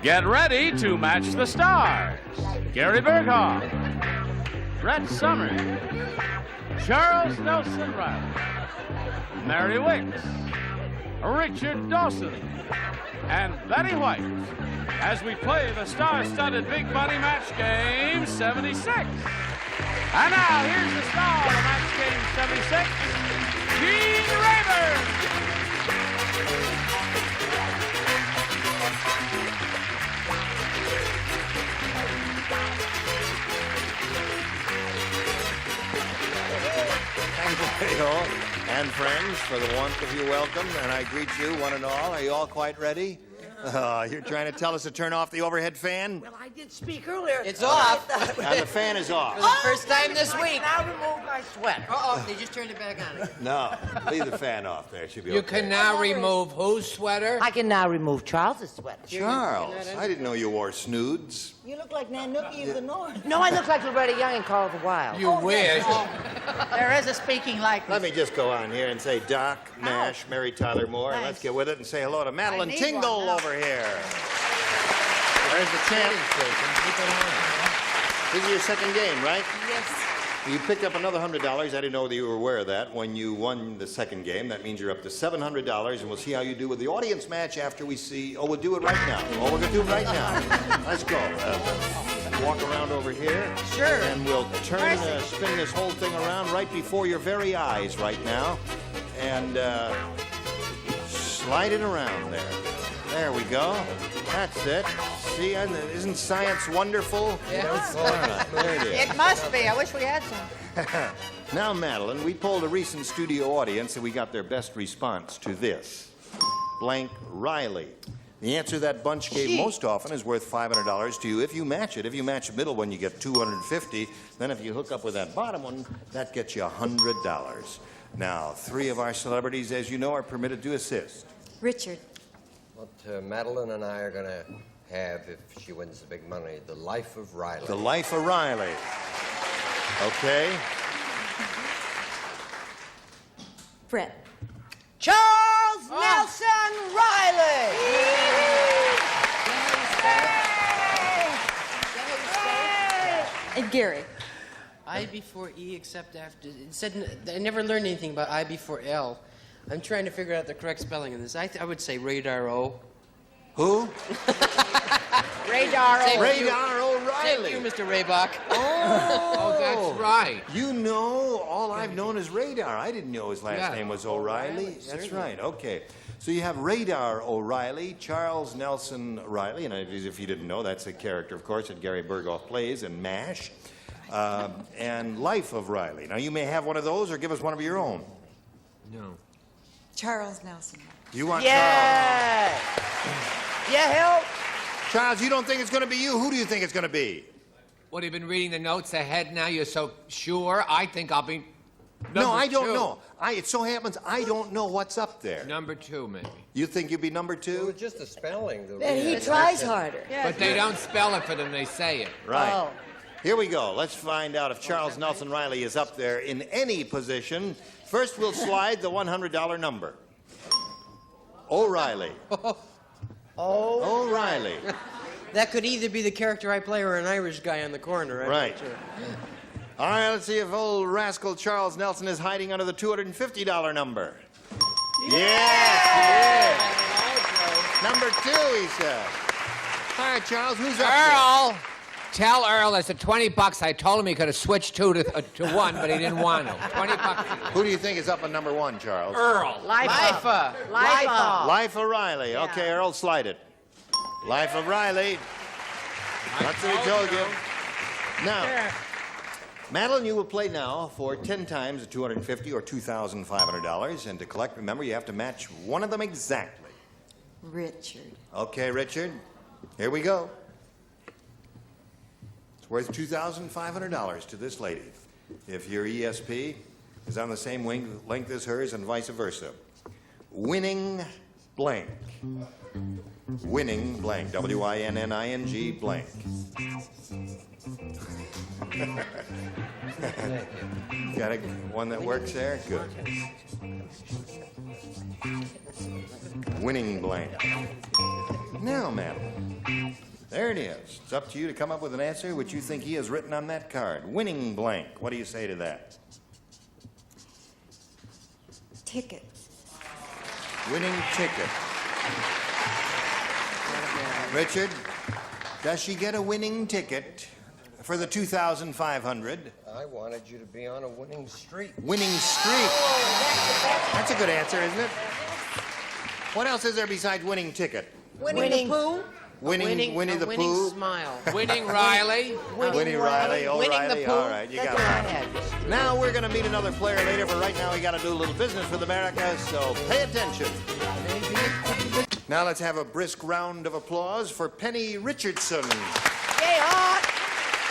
Get ready to match the stars. Gary Burghoff, Brett Summers, Charles Nelson Reilly, Mary Wickes, Richard Dawson, and Betty White as we play the star-studded Big Money Match Game 76. And now, here's the star of Match Game 76, Gene Rayburn. Thank you, and friends, for the warmth of your welcome, and I greet you, one and all. Are you all quite ready? You're trying to tell us to turn off the overhead fan? Well, I did speak earlier. It's off. And the fan is off. For the first time this week. Now remove my sweater. Uh-oh, they just turned it back on again. No, leave the fan off there. It should be okay. You can now remove whose sweater? I can now remove Charles's sweater. Charles, I didn't know you wore snoods. You look like Nanuki of the North. No, I look like Loretta Young in Call of the Wild. You wish. There is a speaking likeness. Let me just go on here and say Doc, Nash, Mary Tyler Moore. Thanks. Let's get with it and say hello to Madeline need Tingle one now. over here. There's the champ. This is your second game, right? Yes. You picked up another $100. I didn't know that you were aware of that. When you won the second game, that means you're up to $700, and we'll see how you do with the audience match after we see. Oh, we'll do it right now. Oh, we're going to do it right now. Let's go. Walk around over here. Sure. And we'll turn, spin this whole thing around right before your very eyes right now. And slide it around there. There we go. That's it. See, isn't science wonderful? Yes. All right, there it is. It must be. I wish we had some. Now, Madeline, we polled a recent studio audience and we got their best response to this. Blank Reilly. The answer that bunch gave most often is worth $500 to you if you match it. If you match the middle one, you get $250. Then if you hook up with that bottom one, that gets you $100. Now, 3 of our celebrities, as you know, are permitted to assist. Richard. What Madeline and I are going to have, if she wins the big money, the life of Reilly. The life of Reilly. Okay. Brett. Charles Nelson Reilly. And Gary. I before E except after. It said I never learned anything about I before L. I'm trying to figure out the correct spelling of this. I would say Radar O. Who? Radar. Radar O'Reilly. Thank you, Mr. Raybach. Oh, that's right. You know, all I've known is Radar. I didn't know his last name was O'Reilly. That's right, okay. So you have Radar O'Reilly, Charles Nelson Reilly, and if you didn't know, that's a character, of course, that Gary Burghoff plays in MASH, and Life of Reilly. Now, you may have one of those or give us one of your own. No. Charles Nelson. You want Yeah. Yeah, help. Charles, you don't think it's going to be you. Who do you think it's going to be? What, have you been reading the notes ahead now? You're so sure? I think I'll be No, number I don't 2. know. It so happens I don't know what's up there. Number 2, maybe. You think you'd be number It 2? was just the spelling. And he tries harder. But they don't spell it for them, they say it. Right. Oh. Here we go. Let's find out if Charles Nelson Reilly is up there in any position. First, we'll slide the $100 number. O'Reilly. O'Reilly. That could either be the character I play or an Irish guy on the corner. I'm not Right. sure. All right, let's see if old rascal Charles Nelson is hiding under the $250 number. Yes, he is. Number 2, he said. All right, Charles, who's up there? Earl! Tell Earl it's the $20. I told him he could have switched 2 to 1, but he didn't want to. $20. Who do you think is up on number 1, Charles? Earl. Life up. Life of Reilly. Okay, Earl, slide it. Life of Reilly. That's what he told you. Now, Madeline, you will play now for 10 times the $250 or $2,500. And to collect, remember, you have to match one of them exactly. Richard. Okay, Richard, here we go. It's worth $2,500 to this lady. If your ESP is on the same length as hers and vice versa. Winning blank. Winning blank. W-I-N-N-I-N-G blank. Got one that works there? Good. Winning blank. Now, Madeline. There it is. It's up to you to come up with an answer which you think he has written on that card. Winning blank. What do you say to that? Ticket. Winning ticket. Richard, does she get a winning ticket for the 2,500? I wanted you to be on a winning streak. Winning streak. That's a good answer, isn't it? What else is there besides winning ticket? Winning the Pooh? Winning Winnie the winning Pooh. smile. Winning Riley. Winnie Reilly. Oh, Winning Reilly. the Pooh. All right, you got it. Now we're going to meet another player later, but right now we got to do a little business with America, so pay attention. Now let's have a brisk round of applause for Penny Richardson. Yay, hot!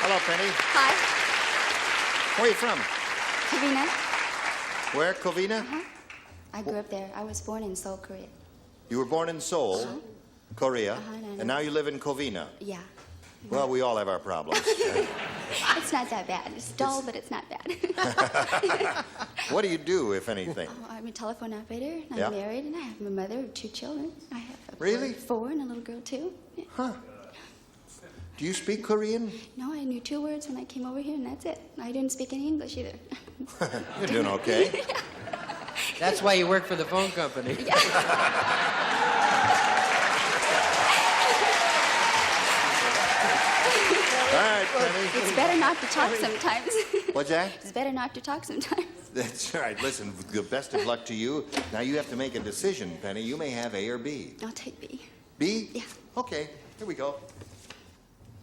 Hello, Penny. Hi, Where are you from? Karina. Where, Covina? I grew up there. I was born in Seoul, Korea. You were born in Seoul, Korea, I know. and now you live in Covina. Yeah. Well, we all have our problems. It's not that bad. It's dull, but it's not bad. What do you do, if anything? Oh, I'm a telephone operator. And Yeah. I'm married, and I have a mother of 2 children. I have a Really? 4 and a little girl, too. Yeah. Do you speak Korean? No, I knew 2 words when I came over here, and that's it. I didn't speak any English either. You're doing okay. That's why you work for the phone company. All right, Penny. It's better not to talk sometimes. What's that? It's better not to talk sometimes. That's all right. Listen, the best of luck to you. Now you have to make a decision, Penny. You may have A or B. I'll take B. B? Yeah. Okay, here we go.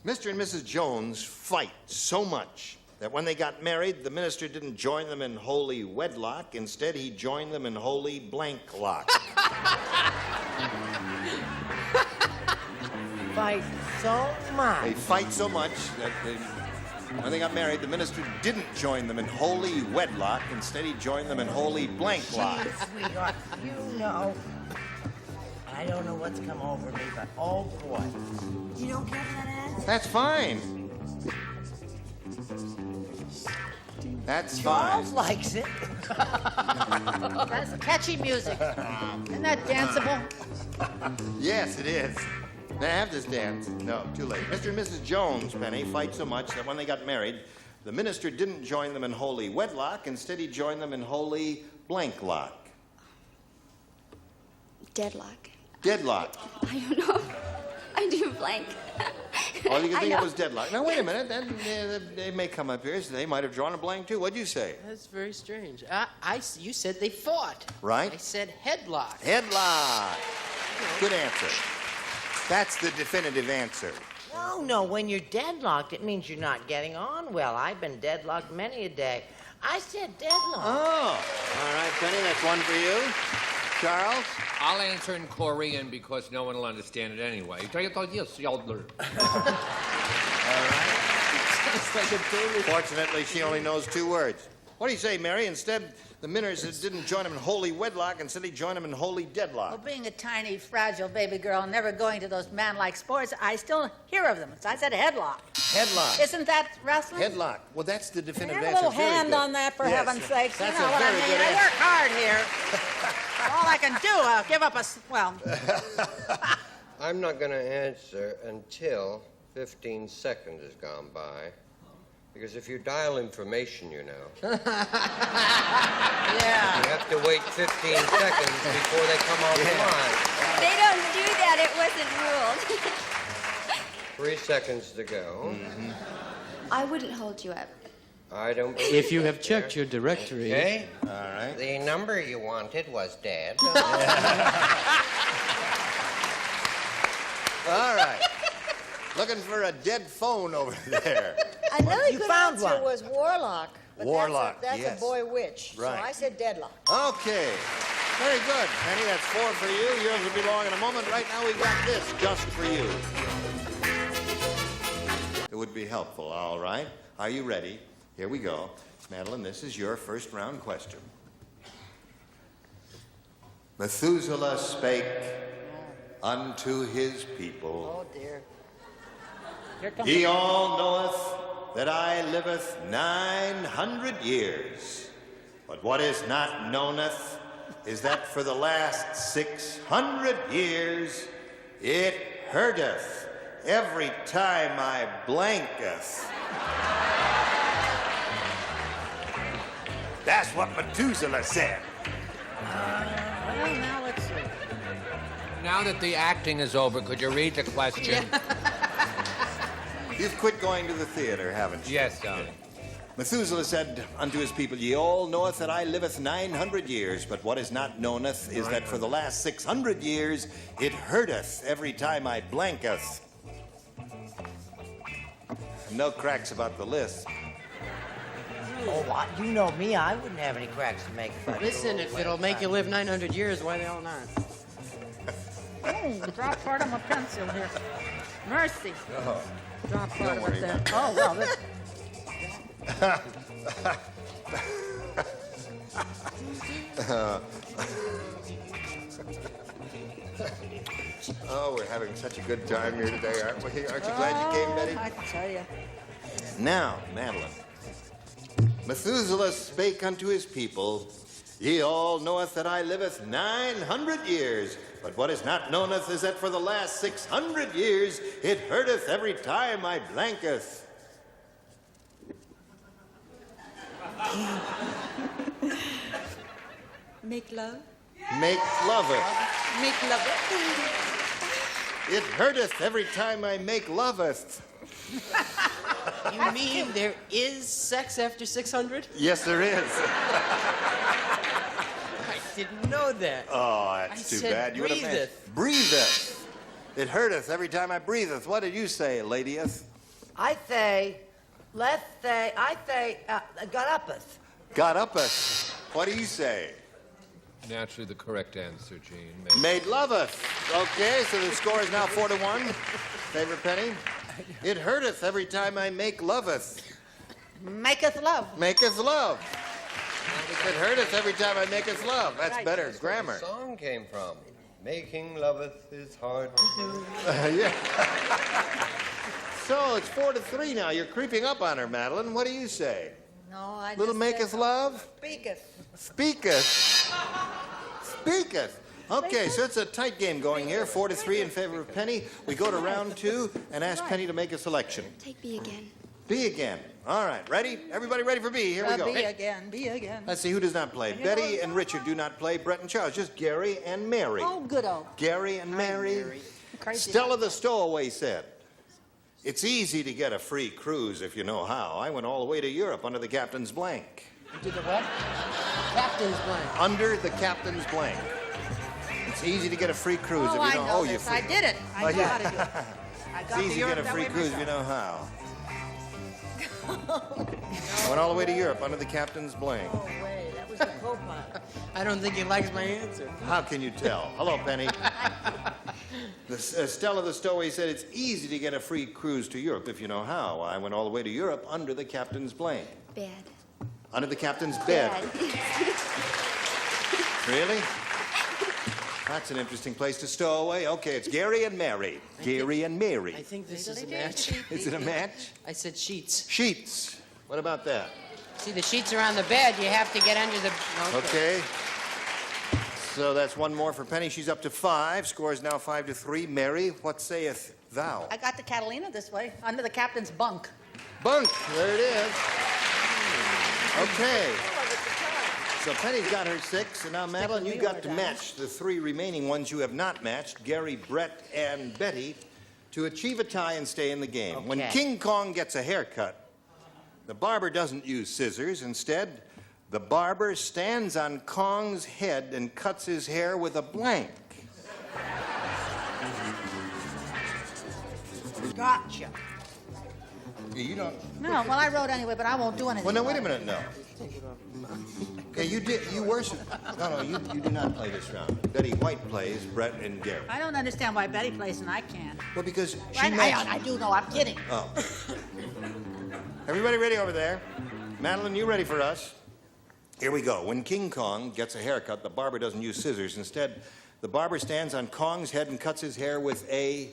Mr. and Mrs. Jones fight so much that when they got married, the minister didn't join them in holy wedlock. Instead, he joined them in holy blank lock. Fight so much. They fight so much that when they got married, the minister didn't join them in holy wedlock. Instead, he joined them in holy blank lock. Sweetheart, you know, I don't know what's come over me, but oh boy. You don't get that answer? That's fine. That's Charles fine. likes it. That's catchy music. Isn't that danceable? Yes, it is. May I have this dance? No, too late. Mr. and Mrs. Jones, Penny, fight so much that when they got married, the minister didn't join them in holy wedlock. Instead, he joined them in holy blank lock. Deadlock. Deadlock. I don't know. I do blank. Oh, you I think it know. was deadlock. Now, wait a minute. They may come up here, so they might have drawn a blank, too. What'd you say? That's very strange. You said they fought. Right. I said headlock. Headlock. Good answer. That's the definitive answer. No, when you're deadlocked, it means you're not getting on well. I've been deadlocked many a day. I said deadlock. Oh. All right, Penny, that's one for you. Charles? I'll answer in Korean because no one will understand it anyway. Fortunately, she only knows 2 words. What do you say, Mary? Instead, the minister didn't join him in holy wedlock. Instead, he joined him in holy Well, deadlock. being a tiny, fragile baby girl, never going to those man-like sports, I still hear of them. So I said headlock. Headlock. Isn't that wrestling? Headlock. Well, that's the definitive Have a answer. little Very hand good. on that, for Yes. heaven's sakes. That's you know a what I very mean. good I answer. work hard here. All I can do, I'll give up well. I'm not going to answer until 15 seconds has gone by. Because if you dial information, you know, Yeah. you have to wait 15 seconds before they come off the line. They don't do that. It wasn't ruled. 3 seconds to go. I wouldn't hold you up. I don't believe If you have it. checked your directory. Okay. All right. The number you wanted was dead. All right. Looking for a dead phone over there. Another You found one. was warlock. but Warlock, That's yes. a boy witch. Right. So I said deadlock. Okay. Very good. Penny, that's 4 for you. Yours will be long in a moment. Right now, we got this just for you. It would be helpful, all right? Are you ready? Here we go. Madeline, this is your first round question. Methuselah spake, unto his people. Oh, dear. Here comes Ye all knoweth that I liveth 900 years. But what is not knowneth is that for the last 600 years it hurteth every time I blanketh. That's what Methuselah said. Well, now let's see. Now that the acting is over, could you read the question? You've quit going to the theater, haven't you? Yes, darling. Methuselah said unto his people, Ye all knoweth that I liveth 900 years, but what is not knowneth is that for the last 600 years it hurteth every time I blanketh. No cracks about the list. Oh, you know me. I wouldn't have any cracks to make. Listen, if it'll make you live 900 years, why the hell not? Oh, drop part of my pencil here. Mercy. Oh, Drop part don't of worry it there. about Oh, well, this... Oh, we're having such a good time here today, aren't we? Aren't you glad you came, Betty? I tell you. Now, Madeline. Methuselah spake unto his people, Ye all knoweth that I liveth 900 years, but what is not knowneth is that for the last 600 years it hurteth every time I blanketh. Make love. Make loveth. Make love. It hurteth every time I make loveth. You mean there is sex after 600? Yes, there is. I didn't know that. Oh, that's I too said bad. You would have breatheth. Breatheth. It hurteth every time I breatheth. What did you say, ladyeth? I say, got uppeth. Got uppeth. What do you say? Naturally, the correct answer, Gene. Made loveth. Okay, so the score is now 4-1. Favorite Penny? It hurteth every time I make loveth. Maketh love. Maketh love. It hurteth every time I maketh love. That's better grammar. The song came from. Making loveth is hard to do. Yeah. So it's 4-3 now. You're creeping up on her, Madeline. What do you say? No, I Little just maketh said, love? Speaketh. Speaketh. Speaketh. Okay, so it's a tight game going here. 4-3 in favor of Penny. We go to round 2 and ask Penny to make a selection. Take B again. B again. All right, ready? Everybody ready for B? Here we go. Be again, be again. Let's see who does not play. Betty and Richard do not play. Brett and Charles, just Gary and Mary. Oh, good old. Gary and Mary. Crazy. Stella the Stowaway said, It's easy to get a free cruise if you know how. I went all the way to Europe under the captain's blank. Do the what? Captain's blank. Under the captain's blank. It's easy to get a free cruise if you I know. know You this. free. I did it. I know how to do it. I got It's to easy to Europe get a that free way cruise if you myself. know how. I went all the way to Europe under the captain's blank. Oh, wait, that was the co-pilot. I don't think he likes my answer. How can you tell? Hello, Penny. Stella the Stowaway said it's easy to get a free cruise to Europe if you know how. I went all the way to Europe under the captain's blank. Bad. Under the captain's bed. Really? That's an interesting place to stow away. Okay, it's Gary and Mary. Gary and Mary. I think this is a match. Is it a match? I said sheets. Sheets. What about that? See, the sheets are on the bed. You have to get under the... Okay. So that's one more for Penny. She's up to 5. Score is now 5-3. Mary, what sayeth thou? I got the Catalina this way, under the captain's bunk. Bunk. There it is. Okay. So Penny's got her 6, and now Madeline, you got to match the 3 remaining ones you have not matched, Gary, Brett, and Betty, to achieve a tie and stay in the game. Okay. When King Kong gets a haircut, the barber doesn't use scissors. Instead, the barber stands on Kong's head and cuts his hair with a blank. Gotcha. You don't... No, well, I wrote anyway, but I won't do anything. Well, no, wait a about minute, no. Okay, you did. You were. No, you do not play this round. Betty White plays, Brett and Gary. I don't understand why Betty plays and I can't. Well, because she I do know, I'm kidding. Oh. Everybody ready over there? Madeline, you ready for us? Here we go. When King Kong gets a haircut, the barber doesn't use scissors. Instead, The barber stands on Kong's head and cuts his hair with a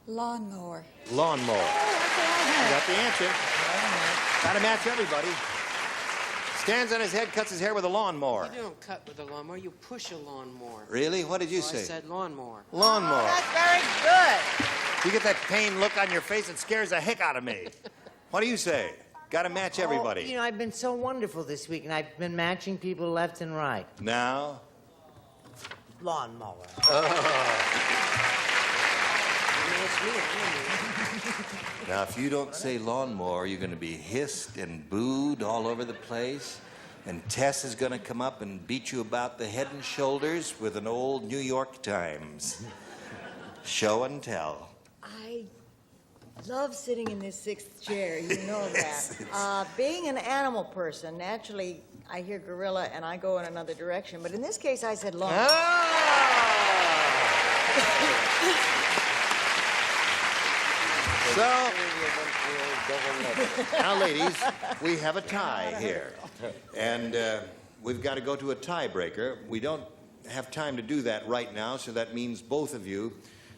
Lawnmower. lawnmower. You got the answer. Got to match everybody. Stands on his head, cuts his hair with a lawnmower. You don't cut with a lawnmower, you push a lawnmower. Really? What did you So say? I said lawnmower. Lawnmower. That's very good. You get that pained look on your face, it scares the heck out of me. What do you say? Got to match everybody. Oh, you know, I've been so wonderful this week, and I've been matching people left and right. Now? Lawnmower. Now, if you don't say lawnmower, you're going to be hissed and booed all over the place. And Tess is going to come up and beat you about the head and shoulders with an old New York Times. Show and tell. I love sitting in this sixth chair, you know that. Being an animal person, naturally, I hear gorilla and I go in another direction. But in this case, I said lawn. So, now, ladies, we have a tie here. And we've got to go to a tiebreaker. We don't have time to do that right now, so that means both of you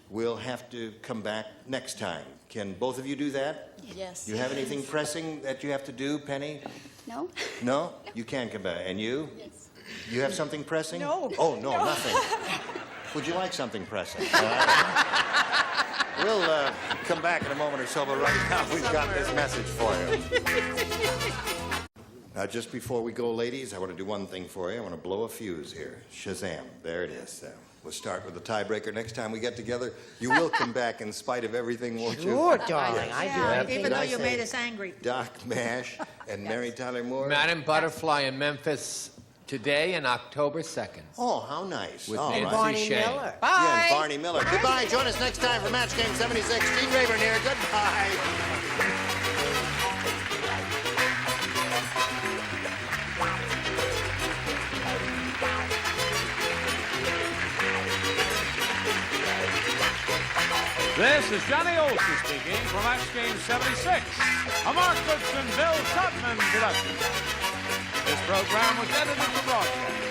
will have to come back next time. Can both of you do that? Yes. You have anything pressing that you have to do, Penny? No? No? You can come back. And you? Yes. You have something pressing? No. Oh, no, nothing. Would you like something pressing? We'll come back in a moment or so, but right now we've got this message for you. Now, just before we go, ladies, I want to do one thing for you. I want to blow a fuse here. Shazam. There it is. We'll start with the tiebreaker. Next time we get together, you will come back in spite of everything, won't you? Sure, darling. I do Yeah, everything even though I you say. made us angry. Doc Mash and Mary Tyler Moore. Madam Butterfly in Memphis today and October 2nd. Oh, how nice. With All Nancy right. Barney Shea. Miller. Yeah, and Barney Miller. Goodbye. Join us next time for Match Game 76. Gene Rayburn here. Goodbye. This is Johnny Olson speaking for Match Game 76, a Mark Goodson, Bill Tubman production. This program was edited for broadcast